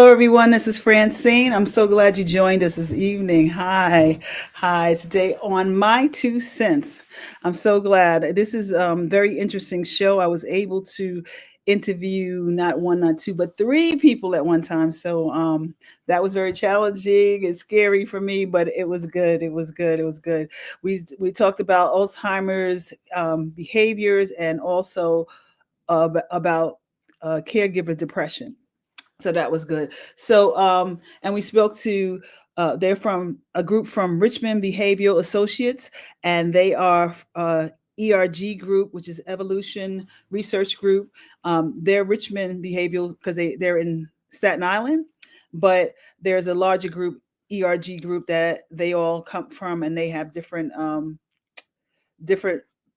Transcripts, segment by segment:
Hello, everyone. This is Francine. I'm so glad you joined us this evening. Hi. Hi. Today on My Two Cents. I'm so glad. This is a very interesting show. I was able to interview not one, not two, but three people at one time. So that was very challenging and scary for me, but it was good. It was good. It was good. We talked about Alzheimer's behaviors and also about caregiver depression, so that was good. And we spoke to they're from a group from Richmond Behavioral Associates, and they are ERG group, which is Evolution Research Group. They're Richmond Behavioral because they're in Staten Island, but there's a larger group, ERG group, that they all come from, and they have different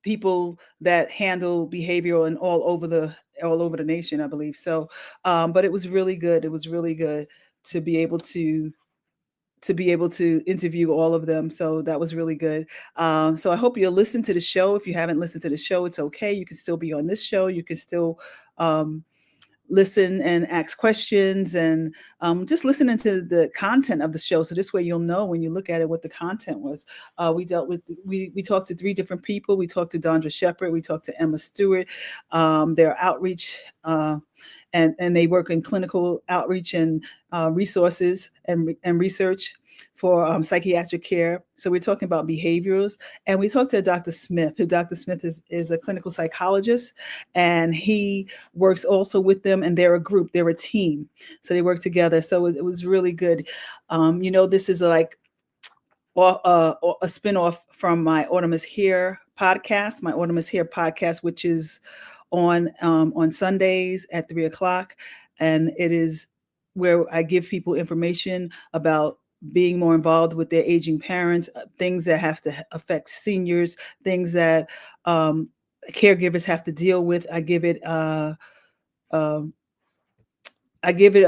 people that handle behavioral and all over the nation, I believe. But it was really good. It was really good to be able to interview all of them. So that was really good. So I hope you'll listen to the show. If you haven't listened to the show, it's okay. You can still be on this show. You can still um, listen and ask questions, and just listening to the content of the show. So this way you'll know when you look at it what the content was. We talked to three different people. We talked to Dondra Shepard. We talked to Emma Stewart. Their outreach. And they work in clinical outreach and resources and research for psychiatric care. So we're talking about behaviors. And we talked to Dr. Smith, who Dr. Smith is a clinical psychologist, and he works also with them, and they're a group, they're a team. So they work together. So it was really good. This is like a spinoff from my Autumn is Here podcast, which is on Sundays at 3 o'clock, and it is where I give people information about being more involved with their aging parents, things that have to affect seniors, things that caregivers have to deal with. I give it a I give it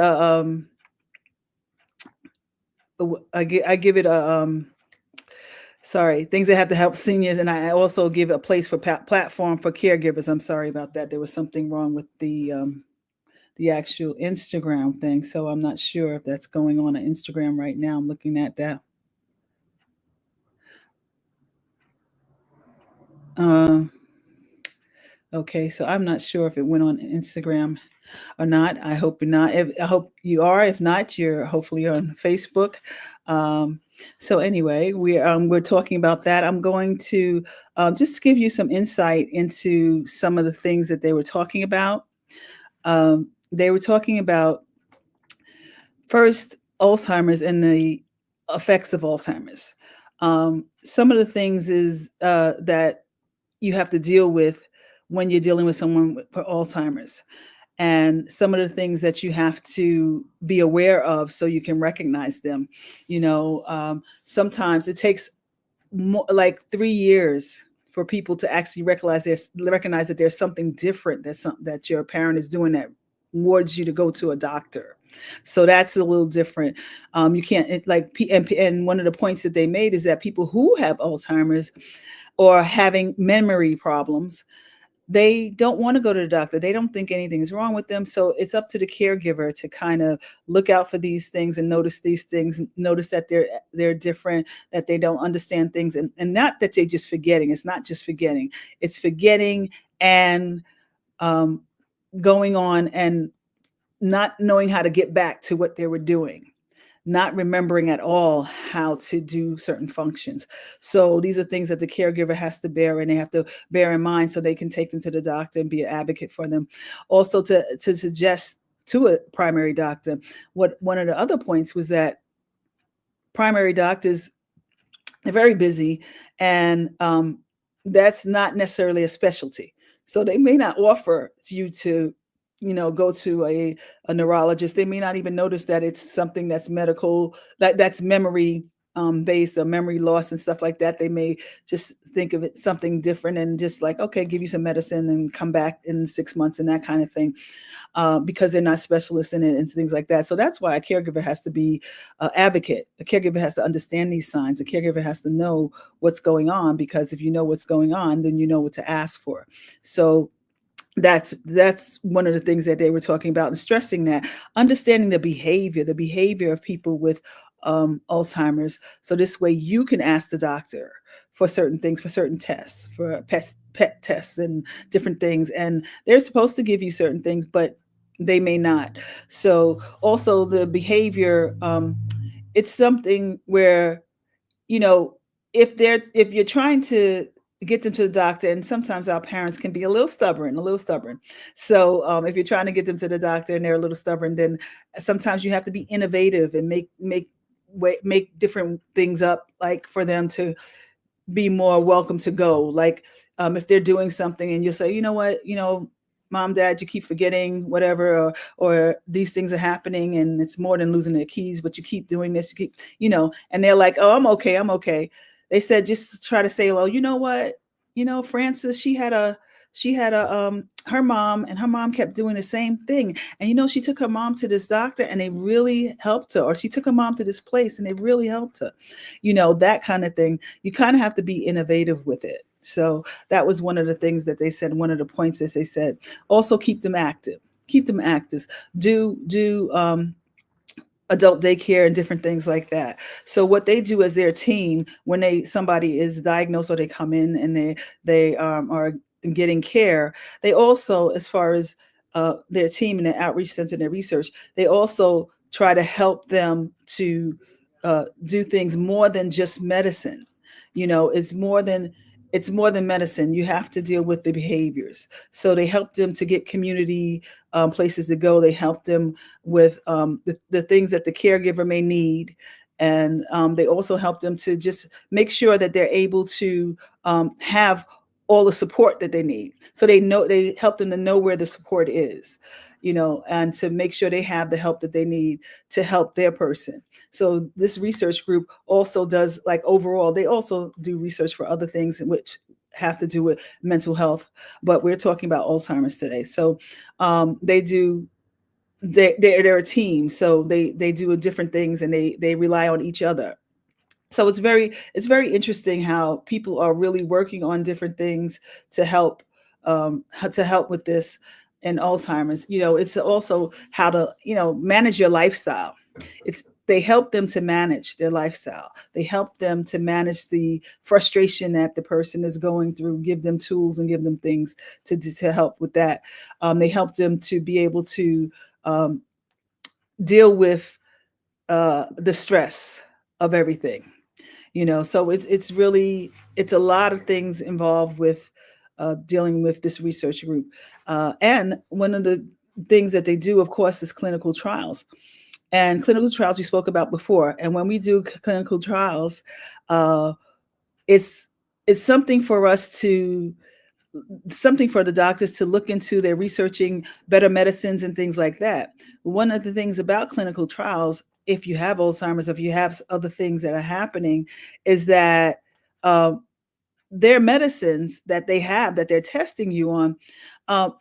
a sorry, things that have to help seniors, and I also give a place for platform for caregivers. I'm sorry about that. There was something wrong with the actual Instagram thing, so I'm not sure if that's going on Instagram right now. I'm looking at that. Um, okay, so I'm not sure if it went on Instagram or not. I hope you're not. I hope you are. If not, you're hopefully on Facebook. Um, so anyway, we're talking about that. I'm going to just give you some insight into some of the things that they were talking about. They were talking about first Alzheimer's and the effects of Alzheimer's. Some of the things is that you have to deal with when you're dealing with someone with Alzheimer's, and some of the things that you have to be aware of so you can recognize them. Sometimes it takes like 3 years for people to actually recognize that there's something different that your parent is doing that wards you to go to a doctor. So that's a little different. You can't and one of the points that they made is that people who have Alzheimer's or having memory problems, they don't want to go to the doctor. They don't think anything is wrong with them. So it's up to the caregiver to kind of look out for these things and notice these things, notice that they're different, that they don't understand things, and not that they're just forgetting. It's not just forgetting. It's forgetting and um, going on and not knowing how to get back to what they were doing, not remembering at all how to do certain functions. So these are things that the caregiver has to bear, and they have to bear in mind so they can take them to the doctor and be an advocate for them. Also to suggest to a primary doctor. What one of the other points was that primary doctors are very busy, and that's not necessarily a specialty. So they may not offer you to go to a neurologist. They may not even notice that it's something that's medical, that's memory based, or memory loss and stuff like that. They may just think of it something different and just like, okay, give you some medicine and come back in 6 months and that kind of thing, because they're not specialists in it and things like that. So that's why a caregiver has to be an advocate. A caregiver has to understand these signs. A caregiver has to know what's going on, because if you know what's going on, then you know what to ask for. So That's one of the things that they were talking about and stressing, that understanding the behavior of people with Alzheimer's. So this way you can ask the doctor for certain things, for certain tests, for pet tests and different things, and they're supposed to give you certain things, but they may not. So also the behavior, it's something where, you know, if you're trying to get them to the doctor, and sometimes our parents can be a little stubborn. So if you're trying to get them to the doctor and they're a little stubborn, then sometimes you have to be innovative and make different things up, like for them to be more welcome to go. Like if they're doing something and you'll say, you know what, mom, dad, you keep forgetting whatever, or these things are happening and it's more than losing their keys, but you keep doing this, you keep, and they're like, oh, I'm okay. They said, just try to say, well, you know what, Frances, she had a her mom, and her mom kept doing the same thing, and she took her mom to this doctor and they really helped her, or she took her mom to this place and they really helped her, that kind of thing. You kind of have to be innovative with it. So that was one of the things that they said, one of the points that they said. Also keep them active. Keep them active. Do adult daycare and different things like that. So what they do as their team, when somebody is diagnosed or they come in and they are getting care, they also, as far as their team and their outreach center and their research, they also try to help them to do things more than just medicine. It's more than medicine. You have to deal with the behaviors. So they help them to get community places to go. They help them with the things that the caregiver may need. And they also help them to just make sure that they're able to have all the support that they need. So they help them to know where the support is, and to make sure they have the help that they need to help their person. So this research group also does, like, overall, they also do research for other things which have to do with mental health, but we're talking about Alzheimer's today. So they're a team, so they do different things, and they rely on each other. So it's very interesting how people are really working on different things to help with this and Alzheimer's. It's also how to manage your lifestyle. It's They help them to manage their lifestyle. They help them to manage the frustration that the person is going through. Give them tools and give them things to help with that. They help them to be able to um, deal with the stress of everything. So it's a lot of things involved with dealing with this research group. And one of the things that they do, of course, is clinical trials. And clinical trials we spoke about before. And when we do clinical trials, uh, it's it's something for the doctors to look into. They're researching better medicines and things like that. One of the things about clinical trials, if you have Alzheimer's, if you have other things that are happening, is that uh, their medicines that they have that they're testing you on,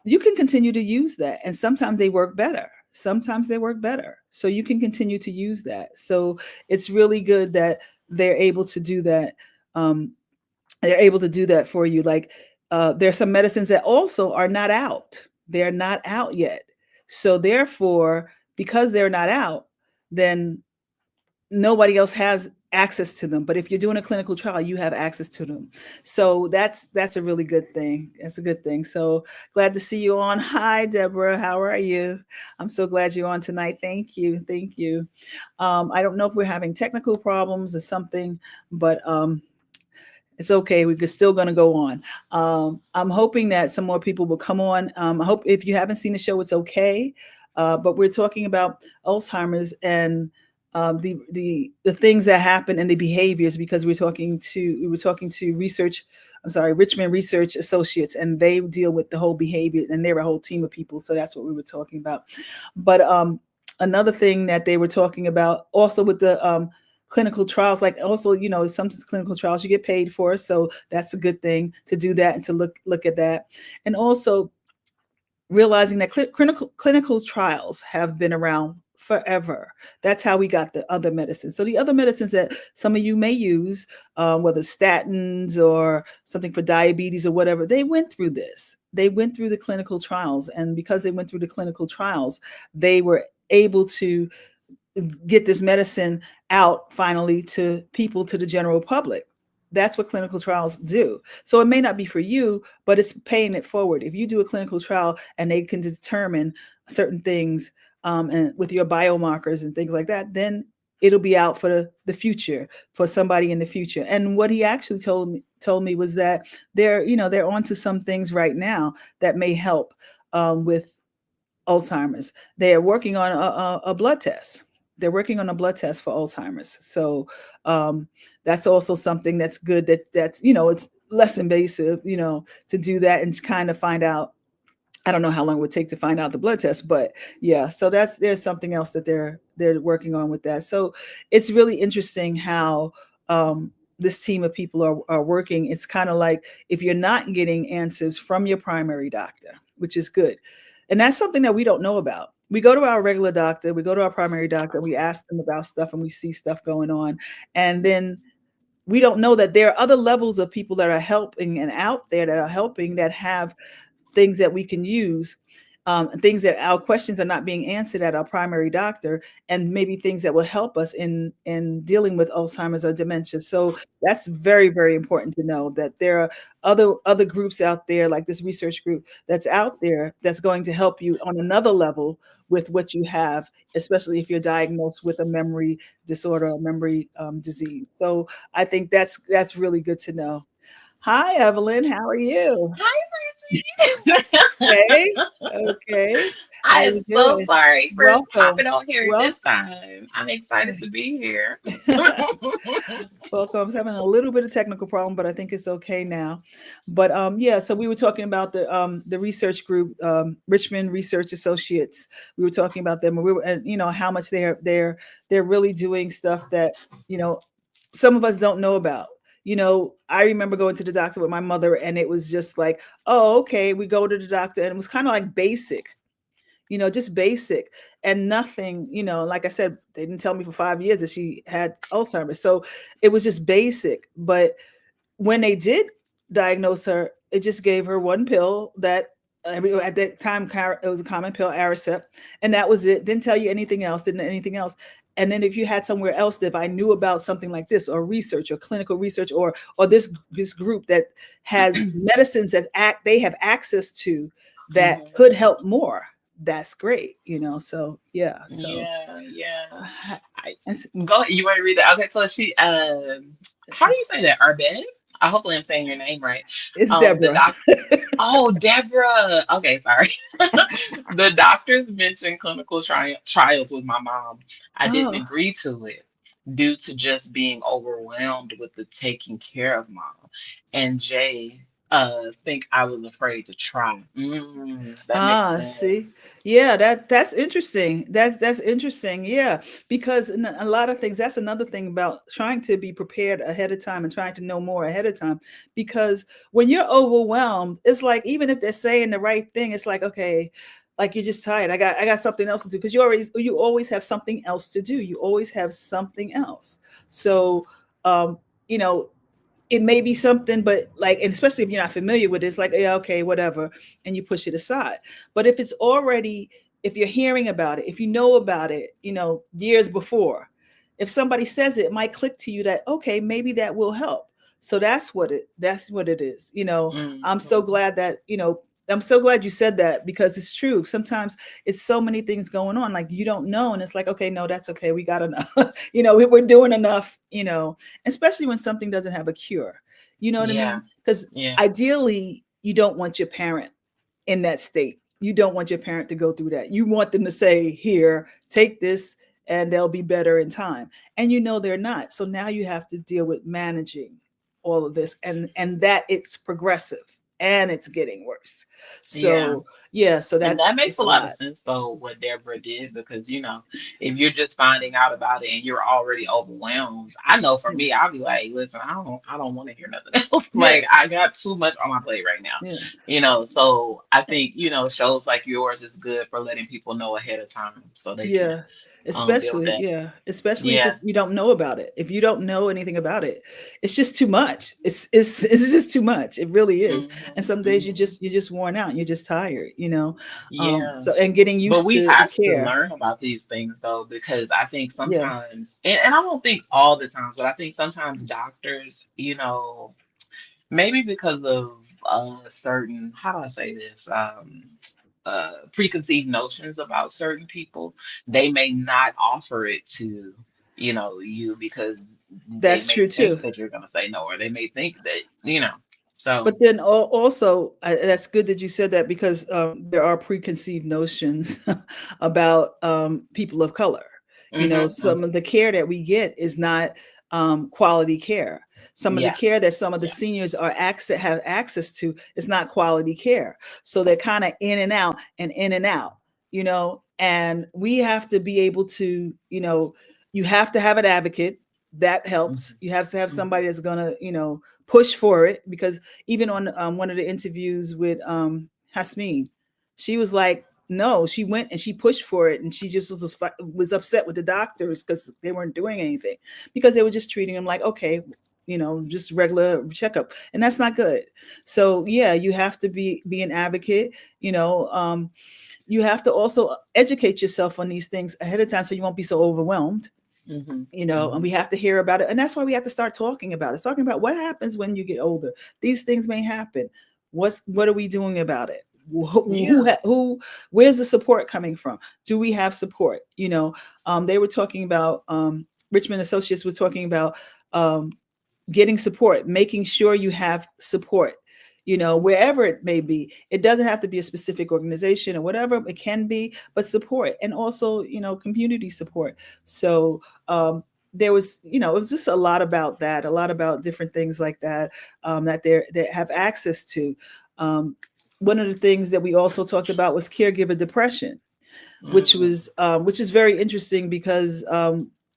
you can continue to use that. And sometimes they work better. Sometimes they work better. So you can continue to use that. So it's really good that they're able to do that. Um, they're able to do that for you. Like there's some medicines that also are not out. They're not out yet. So therefore, because they're not out, then nobody else has access to them. But if you're doing a clinical trial, you have access to them. So that's a really good thing. That's a good thing. So glad to see you on. Hi, Deborah. How are you? I'm so glad you're on tonight. Thank you. Thank you. I don't know if we're having technical problems or something, but it's okay. We're still going to go on. I'm hoping that some more people will come on. I hope, if you haven't seen the show, it's okay. But we're talking about Alzheimer's and the things that happen and the behaviors, because we were talking to Richmond Research Associates, and they deal with the whole behavior, and they're a whole team of people. So that's what we were talking about. But another thing that they were talking about also with the clinical trials, like also, some clinical trials you get paid for, so that's a good thing to do that and to look at that. And also realizing that clinical trials have been around forever. That's how we got the other medicines. So the other medicines that some of you may use, whether statins or something for diabetes or whatever, they went through this. they went through the clinical trials, and because they went through the clinical trials, they were able to get this medicine out finally to people, to the general public. That's what clinical trials do. So it may not be for you, but it's paying it forward. If you do a clinical trial and they can determine certain things, and with your biomarkers and things like that, then it'll be out for the future, for somebody in the future. And what he actually told me was that they're onto some things right now that may help, with Alzheimer's. They are working on a blood test. They're working on a blood test for Alzheimer's. So um, that's also something that's good. That's it's less invasive, to do that and kind of find out. I don't know how long it would take to find out the blood test, but yeah. So there's something else that they're working on with that. So it's really interesting how this team of people are working. It's kind of like if you're not getting answers from your primary doctor, which is good, and that's something that we don't know about. We go to our regular doctor, we go to our primary doctor, we ask them about stuff, and we see stuff going on, and then we don't know that there are other levels of people that are helping and out there that are helping, that have things that we can use, things that our questions are not being answered at our primary doctor, and maybe things that will help us in dealing with Alzheimer's or dementia. So that's very, very important to know that there are other groups out there, like this research group that's out there, that's going to help you on another level with what you have, especially if you're diagnosed with a memory disorder or memory disease. So I think that's really good to know. Hi, Evelyn. How are you? Hi, Bridget. Okay. Okay. How I am you so doing? sorry for Welcome. popping on here Well, this time. I'm excited to be here. welcome. I was having a little bit of technical problem, but I think it's okay now. But yeah, so we were talking about the research group, Richmond Research Associates. We were talking about them, and we were, and how much they're really doing stuff that you know some of us don't know about. I remember going to the doctor with my mother, and it was just like, oh, okay, we go to the doctor, and it was kind of like basic, just basic, and nothing, like I said, they didn't tell me for 5 years that she had Alzheimer's. So it was just basic. But when they did diagnose her, it just gave her one pill that at that time it was a common pill, Aricept, and that was it. Didn't tell you anything else, didn't anything else. And then if you had somewhere else, that if I knew about something like this, or research, or clinical research, or this group that has medicines that they have access to that Mhm. could help more, that's great. So yeah. So Yeah, yeah. I it's, go ahead. You want to read that? Okay, so how do you say that? Arbed? Hopefully I'm saying your name right. it's The Deborah. doc. Oh, Deborah. Okay, sorry. The doctors mentioned clinical trials with my mom. I didn't Oh, agree to it due to just being overwhelmed with the taking care of mom. And Jay, think I was afraid to try. That makes see, sense. yeah, that's interesting. That's interesting. Yeah, because in a lot of things, that's another thing about trying to be prepared ahead of time and trying to know more ahead of time. Because when you're overwhelmed, it's like, even if they're saying the right thing, it's like, okay, like, you're just tired. I got something else to do, because you always have something else to do. You always have something else. So, um, you know, it may be something, but like, and especially if you're not familiar with it, it's like, yeah, okay, whatever, and you push it aside. But if you're hearing about it, if you know about it, years before, if somebody says it, it might click to you that, okay, maybe that will help. So that's what it is. I'm so Mhm. glad that, I'm so glad you said that, because it's true. Sometimes it's so many things going on, like, you don't know, and it's like, okay, no, that's okay, we got enough. We're doing enough, especially when something doesn't have a cure. You know what I Yeah, mean? Because yeah, ideally, you don't want your parent in that state. You don't want your parent to go through that. You want them to say, here, take this, and they'll be better in time. And they're not. So now you have to deal with managing all of this, and that it's progressive and it's getting worse. yeah. So yeah, so And that's that makes it's a a lot of lot. sense though, what Deborah did, because if you're just finding out about it and you're already overwhelmed, I know for Yeah. me, I'll be like, listen, I don't want to hear nothing else. Yeah. Like I got too much on my plate right now. Yeah. So I think, shows like yours is good for letting people know ahead of time so they can Yeah. build Especially, that. yeah, especially if Yeah. it's, you don't know about it. If you don't know anything about it, it's just too much. It's just too much. It really is. And Hmm. some days Hmm. you're just worn out. You're just tired, you know. Yeah. So and getting But used we to the have to care. learn about these things though, because I think Yeah, sometimes, and I don't think all the times, but I think sometimes doctors, maybe because of certain, how do I say this, preconceived notions about certain people, they may not offer it to, you because they that's may true think too. that you're going to say no, or they may think that. So, But then also, that's good that you said that because there are preconceived notions about people of color. You know, hmm. some of the care that we get is not quality care. Some of the Yeah, care that some of the yeah. seniors have access to is not quality care. So they're kind of in and out and in and out. You know, and we have to be able to, you have to have an advocate. That helps. Hmm. You have to have Hmm. somebody that's gonna, push for it because even on one of the interviews with Hasmin, she was like, no, she went and she pushed for it, and she just was upset with the doctors because they weren't doing anything because they were just treating them like, okay, just regular checkup, and that's not good. So yeah, you have to be an advocate. You know, you have to also educate yourself on these things ahead of time so you won't be so overwhelmed, Hmm. and Hmm. we have to hear about it. And that's why we have to start talking about it, talking about what happens when you get older. These things may happen. What are we doing about it? Yeah. Who where's the support coming from? Do we have support? They were talking about, Richmond Associates was talking about, um, getting support, making sure you have support, wherever it may be. It doesn't have to be a specific organization or whatever it can be, but support, and also, community support. So there was, it was just a lot about that, a lot about different things like that, that they have access to. Um, One of the things that we also talked about was caregiver depression, Mm. which is very interesting because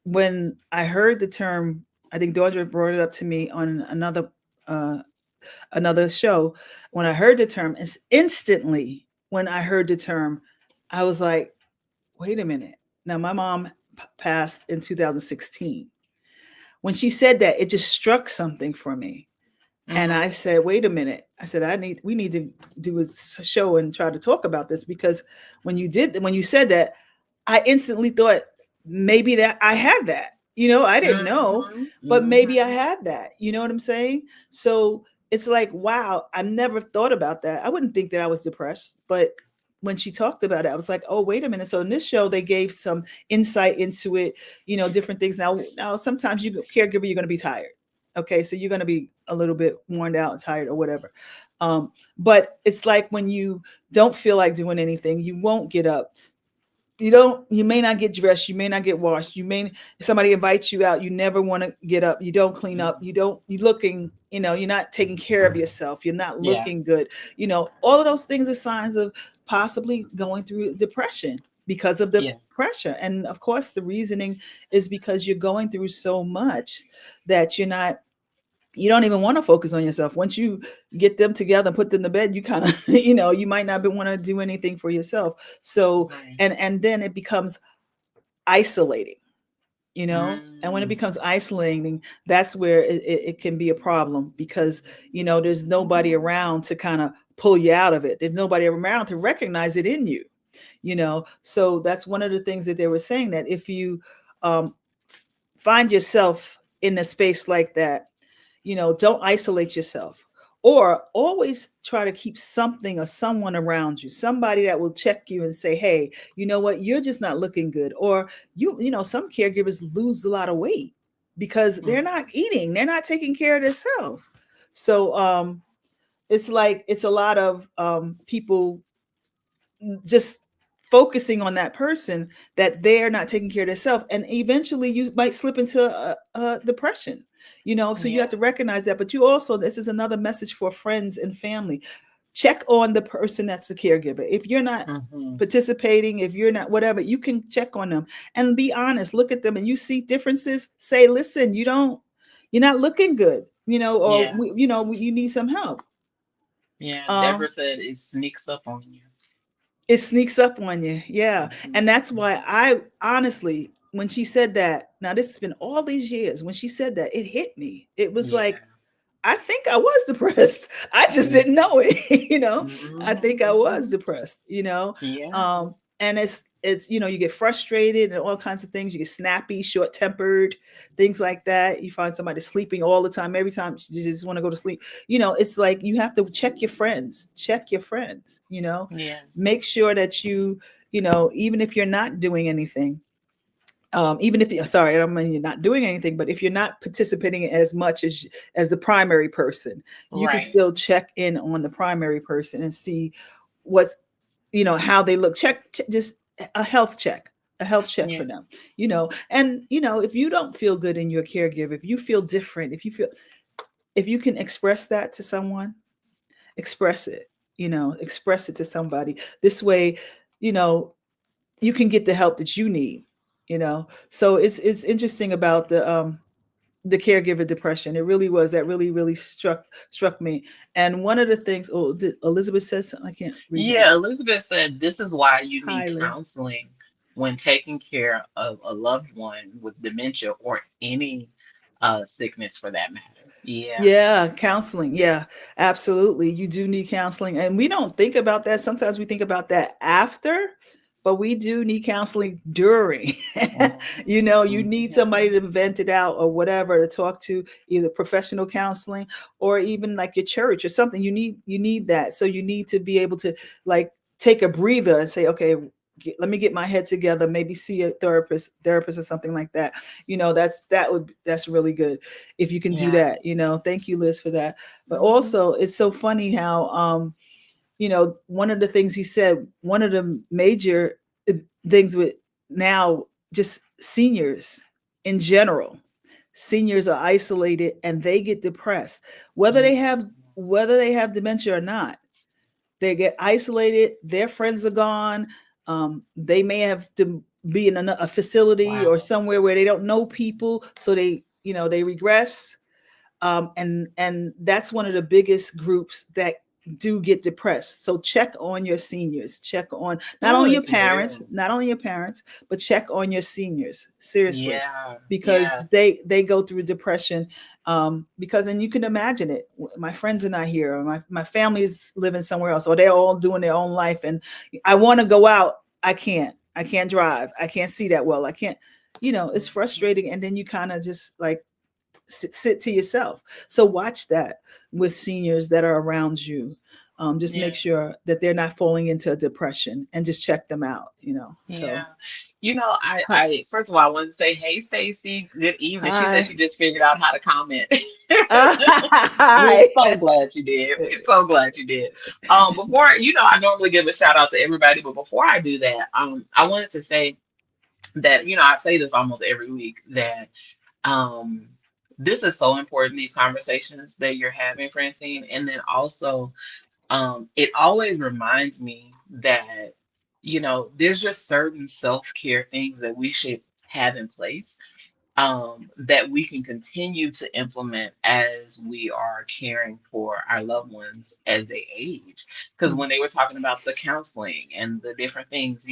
when I heard the term, I think Dordra brought it up to me on uh, another show. When I heard the term, it's instantly when I heard the term, I was like, wait a minute. Now my mom passed in 2016. When she said that, it just struck something for me. And Hmm. I said, wait a minute. I said, we need to do a show and try to talk about this because when you said that, I instantly thought maybe that I had that. I didn't know, Hmm. but maybe I Hmm. had that. You know what I'm saying? So it's like, wow, I never thought about that. I wouldn't think that I was depressed, but when she talked about it, I was like, oh, wait a minute. So in this show, they gave some insight into it, different things. Now sometimes caregiver, you're going to be tired. Okay, so you're going to be a little bit worn out and tired or whatever. But it's like when you don't feel like doing anything, you won't get up. You may not get dressed, you may not get washed, if somebody invites you out, you never want to get up, you don't clean up, Hmm. you looking, you're not taking care of yourself, you're not Yeah. looking good. All of those things are signs of possibly going through depression because of the Yeah. pressure. And of course the reasoning is because you're going through so much that you don't even want to focus on yourself. Once you get them together and put them to bed, you kind of, you might not want to do anything for yourself. So, Right. and then it becomes isolating, and when it Mm. becomes isolating, that's where it can be a problem because, there's nobody around to kind of pull you out of it. There's nobody around to recognize it in you, So that's one of the things that they were saying, that if you um, find yourself in a space like that, don't isolate yourself, or always try to keep something or someone around you, somebody that will check you and say, hey, you know what, you're just not looking good. Or some caregivers lose a lot of weight because they're Mhm. not eating, they're not taking care of themselves. So it's like it's a lot of people just focusing on that person, that they're not taking care of themselves, and eventually you might slip into a depression. So you have Yeah. to recognize that. But you also, this is another message for friends and family: check on the person that's the caregiver. If you're not Hmm. participating, if you're not whatever, you can check on them and be honest, look at them, and you see differences, say, listen, you're not looking good, or Yeah. you need some help. Yeah. um Deborah said it sneaks up on you. It sneaks up on you. Yeah. Mhm, And that's why mhm. I honestly, when she said that, now this has been all these years, when she said that, it hit me. It was Yeah. like, I think I was depressed. I just didn't Mhm, know it, you know. I mhm, think I was mhm. depressed, you know. Yeah. And it's you know, you get frustrated and all kinds of things. You get snappy, short-tempered, things like that. You find somebody sleeping all the time. Every time you just want to go to sleep. You know, it's like you have to check your friends. Check your friends, you know. Yes. Make sure that you know, even if you're not doing anything, even if you sorry, I don't mean you're not doing anything, but if you're not participating as much as the primary person, you can Right. still check in on the primary person and see what's, you know, how they look. Check just a health check, a health check Yeah. for them, you know. And you know, if you don't feel good in your caregiver, if you feel different, if you can express that to someone, express it, you know, express it to somebody. This way, you know, you can get the help that you need, you know. So it's interesting about the caregiver depression. It really was, that really struck me. And one of the things, oh, did Elizabeth says something? I can't read that. Yeah, Elizabeth said this is why you need Hi, Liz. counseling when taking care of a loved one with dementia or any sickness for that matter. Yeah. Yeah, counseling. Yeah, absolutely. You do need counseling. And we don't think about that. Sometimes we think about that after, but we do need counseling during. You know, you Hmm, need somebody hmm. to vent it out or whatever, to talk to, either professional counseling or even like your church or something. You need that. So you need to be able to like take a breather and say, okay, let me get my head together, maybe see a therapist or something like that. You know, that's really good if you can do Yeah. that, you know. Thank you, Liz, for that. But Hmm. also, it's so funny how, you know, one of the things he said, one of the major things with now, just seniors in general, seniors are isolated and they get depressed, whether they have Hmm. dementia or not. They get isolated, their friends are gone. They may have to be in a facility or Wow. somewhere where they don't know people, so they, you know, they regress. And that's one of the biggest groups that do get depressed. So check on your seniors, check on Oh, it's real. not only your parents, but check on your seniors, seriously, Yeah. because Yeah. they go through depression. Because, and you can imagine it, my friends are not here, or my family is living somewhere else, or they're all doing their own life, and I want to go out, I can't drive, I can't see that well, I can't, you know, it's Mhm. frustrating. And then you kind of just like sit to yourself. So watch that with seniors that are around you. Just make Yeah. sure that they're not falling into a depression, and just check them out, you know. So Yeah. You know, hi. first of all, I wanted to say, hey, Stacy, good evening. She said Hi. she just figured out how to comment. We're Hi. so glad you did. We're so glad you did. Before, I normally give a shout out to everybody, but before I do that, I wanted to say that, I say this almost every week that um this is so important, these conversations that you're having, Francine. And then also, it always reminds me that, there's just certain self-care things that we should have in place, that we can continue to implement as we are caring for our loved ones as they age. Because Mm, when they were talking about the counseling and the different things,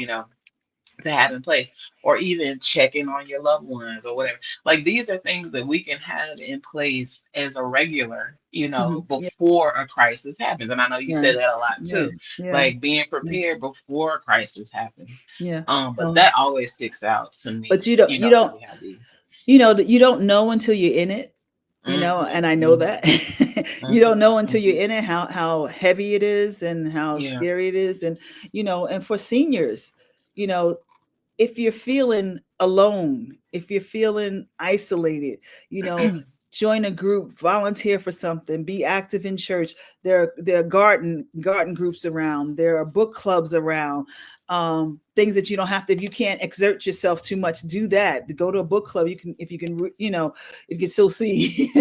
to have in place, or even checking on your loved ones or whatever. Like, these are things that we can have in place as a regular, yeah, before a crisis happens. And I know you yeah, said that a lot yeah, too, yeah, like being yeah, prepared before a crisis happens. yeah. But Um, that always sticks out to but me, you when don't we have these. you know that you don't know until you're in it, you know. Hmm, And I know that. hmm, You don't hmm, know until hmm. you're in it how heavy it is and how Yeah. scary it is. And you know, and for seniors, you know, if you're feeling alone, if you're feeling isolated, you know, join a group, volunteer for something, be active in church. There are garden groups around. There are book clubs around. Things that you don't have to, if you can't exert yourself too much, do that. To go to a book club, you can, if you can, you know, if you can still see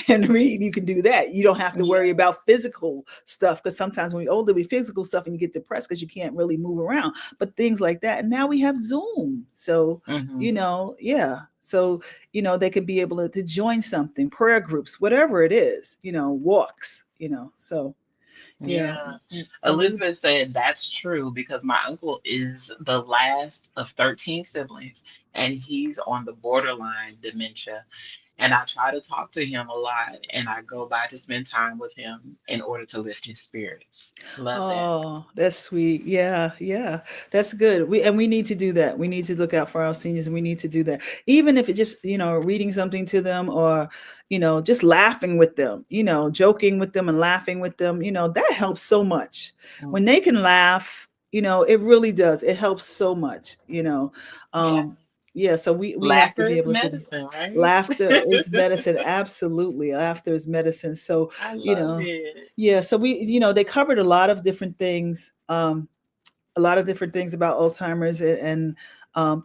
and read, you can do that. You don't have to worry Yeah. about physical stuff, because sometimes when you're older, we physical stuff and you get depressed because you can't really move around, but things like that. And now we have Zoom. So, Hmm. you know, yeah. So, you know, they can be able to join something, prayer groups, whatever it is, you know, walks, you know. So, Yeah. Yeah. Elizabeth. Elizabeth said that's true because my uncle is the last of 13 siblings and he's on the borderline dementia. And I try to talk to him a lot and I go by to spend time with him in order to lift his spirits. Love that. Oh, that's sweet. Yeah, yeah. That's good. We need to do that. We need to look out for our seniors and we need to do that. Even if it just, reading something to them or, just laughing with them, joking with them and laughing with them, that helps so much. When Mhm. they can laugh, it really does. It helps so much, Yeah. Um, yeah, so we have to Laughter be is able to medicine, right? laughter is medicine. Absolutely. Laughter is medicine. So, I you love know, it. yeah, so they covered a lot of different things, a lot of different things about Alzheimer's and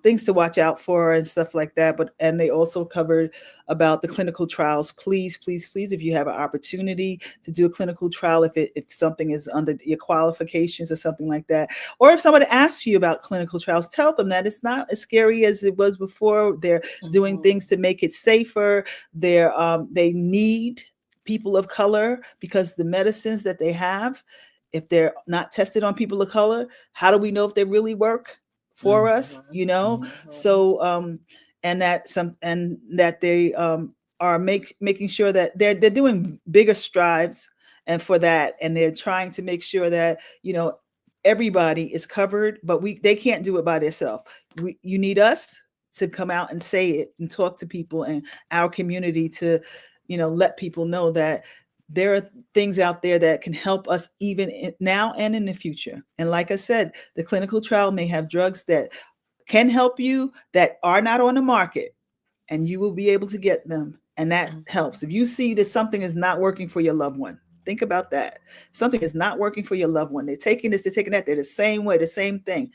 things to watch out for and stuff like that. And they also covered about the clinical trials. Please, please, please, if you have an opportunity to do a clinical trial, if something is under your qualifications or something like that, or if someone asks you about clinical trials, tell them that it's not as scary as it was before. They're doing Mhm. things to make it safer. They need people of color because the medicines that they have, if they're not tested on people of color, how do we know if they really work for us, Mhm. Mhm. so and that they are making sure that they're doing bigger strides and for that, and they're trying to make sure that everybody is covered, but they can't do it by themselves. You need us to come out and say it and talk to people in our community to let people know that there are things out there that can help us even now and in the future. And like I said, the clinical trial may have drugs that can help you that are not on the market, and you will be able to get them. And that helps. Mhm. If you see that something is not working for your loved one, think about that. Something is not working for your loved one. They're taking this, they're taking that. They're the same way, the same thing.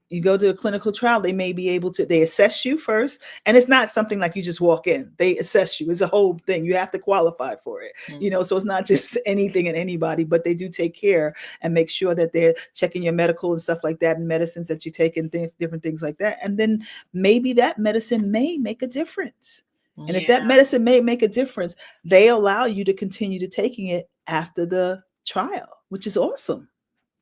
You go to a clinical trial, they may be able to, they assess you first. And it's not something like you just walk in, they assess you. It's a whole thing. You have to qualify for it, Mhm. so it's not just anything and anybody, but they do take care and make sure that they're checking your medical and stuff like that, and medicines that you take and different things like that. And then maybe that medicine may make a difference. And if that Yeah. medicine may make a difference, they allow you to continue to taking it after the trial, which is awesome.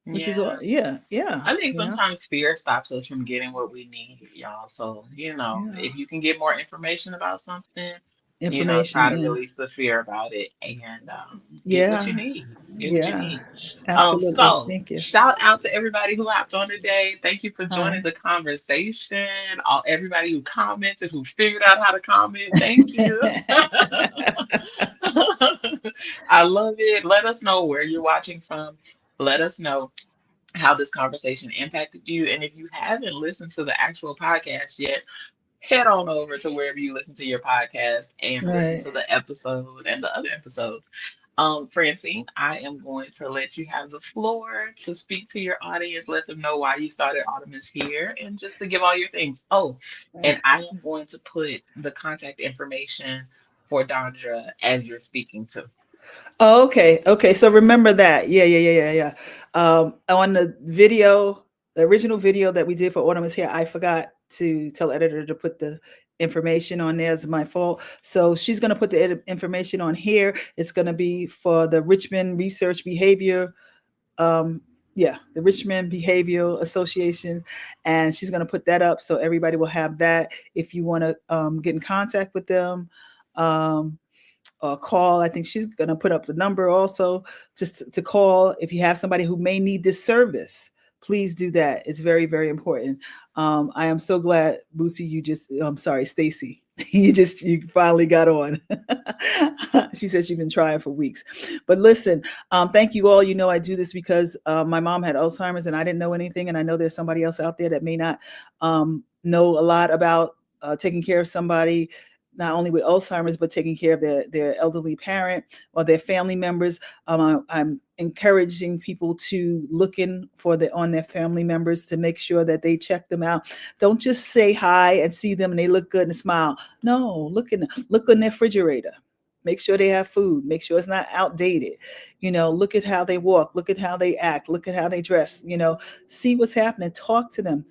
Which is Yeah. yeah, yeah, I think sometimes fear stops us from getting what we need, y'all. So, yeah. if you can get more information about something, Information, try to yeah. release the fear about it and get what you Yeah, need. Get what you yeah, need. absolutely. So Thank you. shout out to everybody who hopped on today. Thank you for joining Hi. the conversation. All everybody who commented, who figured out how to comment. Thank you. I love it. Let us know where you're watching from. Let us know how this conversation impacted you. And if you haven't listened to the actual podcast yet, head on over to wherever you listen to your podcast and listen Right. to the episode and the other episodes. Francine, I am going to let you have the floor to speak to your audience, let them know why you started Autumn is Here, and just to give all your things. Oh, and I am going to put the contact information for Dondra as you're speaking to. Oh, okay. Okay. So remember that. Yeah, yeah, yeah, yeah, yeah. On the video, the original video that we did for Autumn is Here, I forgot to tell editor to put the information on there. It's my fault. So she's going to put the information on here. It's going to be for the Richmond Research Behavior, um the Richmond Behavioral Association, and she's going to put that up so everybody will have that. If you want to get in contact with them, um call. I think she's going to put up the number also, just to call if you have somebody who may need this service. Please do that. It's very, very important. I am so glad, Boosie, I'm sorry, Stacy, you finally got on. She said she's been trying for weeks. But listen, thank you all. I do this because my mom had Alzheimer's and I didn't know anything. And I know there's somebody else out there that may not know a lot about taking care of somebody not only with Alzheimer's, but taking care of their elderly parent or their family members. I'm encouraging people to look in on their family members to make sure that they check them out. Don't just say hi and see them and they look good and smile. No, look in their refrigerator. Make sure they have food. Make sure it's not outdated. Look at how they walk. Look at how they act. Look at how they dress. See what's happening. Talk to them.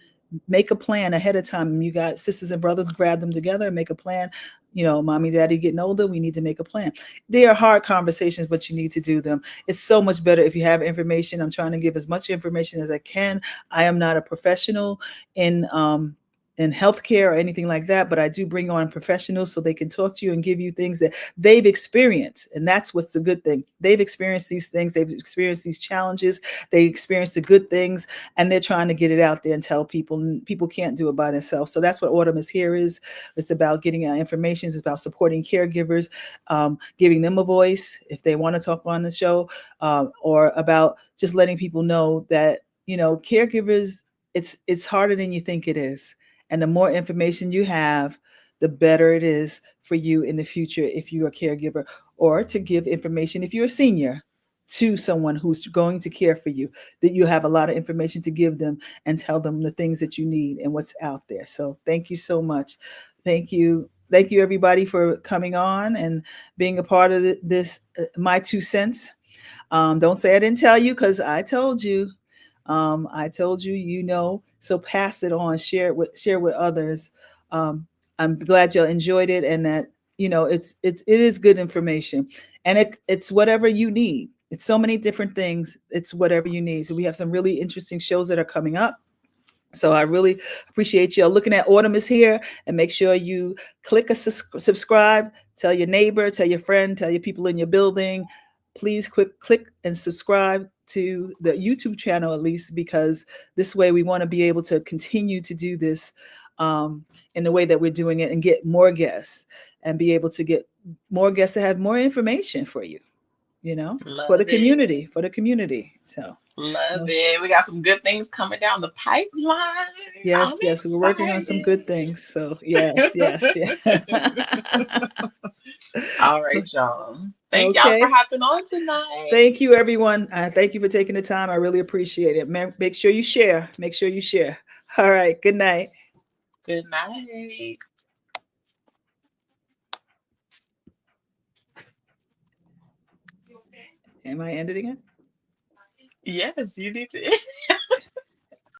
Make a plan ahead of time. You got sisters and brothers, grab them together and make a plan. mommy, daddy getting older, we need to make a plan. They are hard conversations, but you need to do them. It's so much better if you have information. I'm trying to give as much information as I can. I am not a professional in healthcare or anything like that, but I do bring on professionals so they can talk to you and give you things that they've experienced. And that's what's the good thing. They've experienced these things, they've experienced these challenges, they experienced the good things, and they're trying to get it out there and tell people. And people can't do it by themselves. So that's what Autumn is here is. It's about getting out information. It's about supporting caregivers, giving them a voice if they want to talk on the show, or about just letting people know that caregivers. It's harder than you think it is, and the more information you have, the better it is for you in the future if you're a caregiver, or to give information if you're a senior to someone who's going to care for you, that you have a lot of information to give them and tell them the things that you need and what's out there. So thank you so much. Thank you everybody for coming on and being a part of this, my 2 cents. Don't say I didn't tell you, because I told you. I told you, so pass it on, share with others. Um, I'm glad y'all enjoyed it, and that it is good information, and it's whatever you need. It's so many different things. It's whatever you need. So we have some really interesting shows that are coming up. So I really appreciate y'all looking at Autumn is here, and make sure you click a subscribe, tell your neighbor, tell your friend, tell your people in your building. Please click and subscribe to the YouTube channel, at least, because this way we want to be able to continue to do this in the way that we're doing it, and get more guests, and be able to get more guests to have more information for you, for the Love community, it. for the community. So, Love well, it. We got some good things coming down the pipeline. yes, I'm yes, we're working on some good excited. things. So yes, yes, yeah. All right, y'all. Thank y'all for Okay. hopping on tonight. Thank you, everyone. Thank you for taking the time. I really appreciate it. Make sure you share. Make sure you share. All right. Good night. Good night. Am I ending it? Yes, you need to.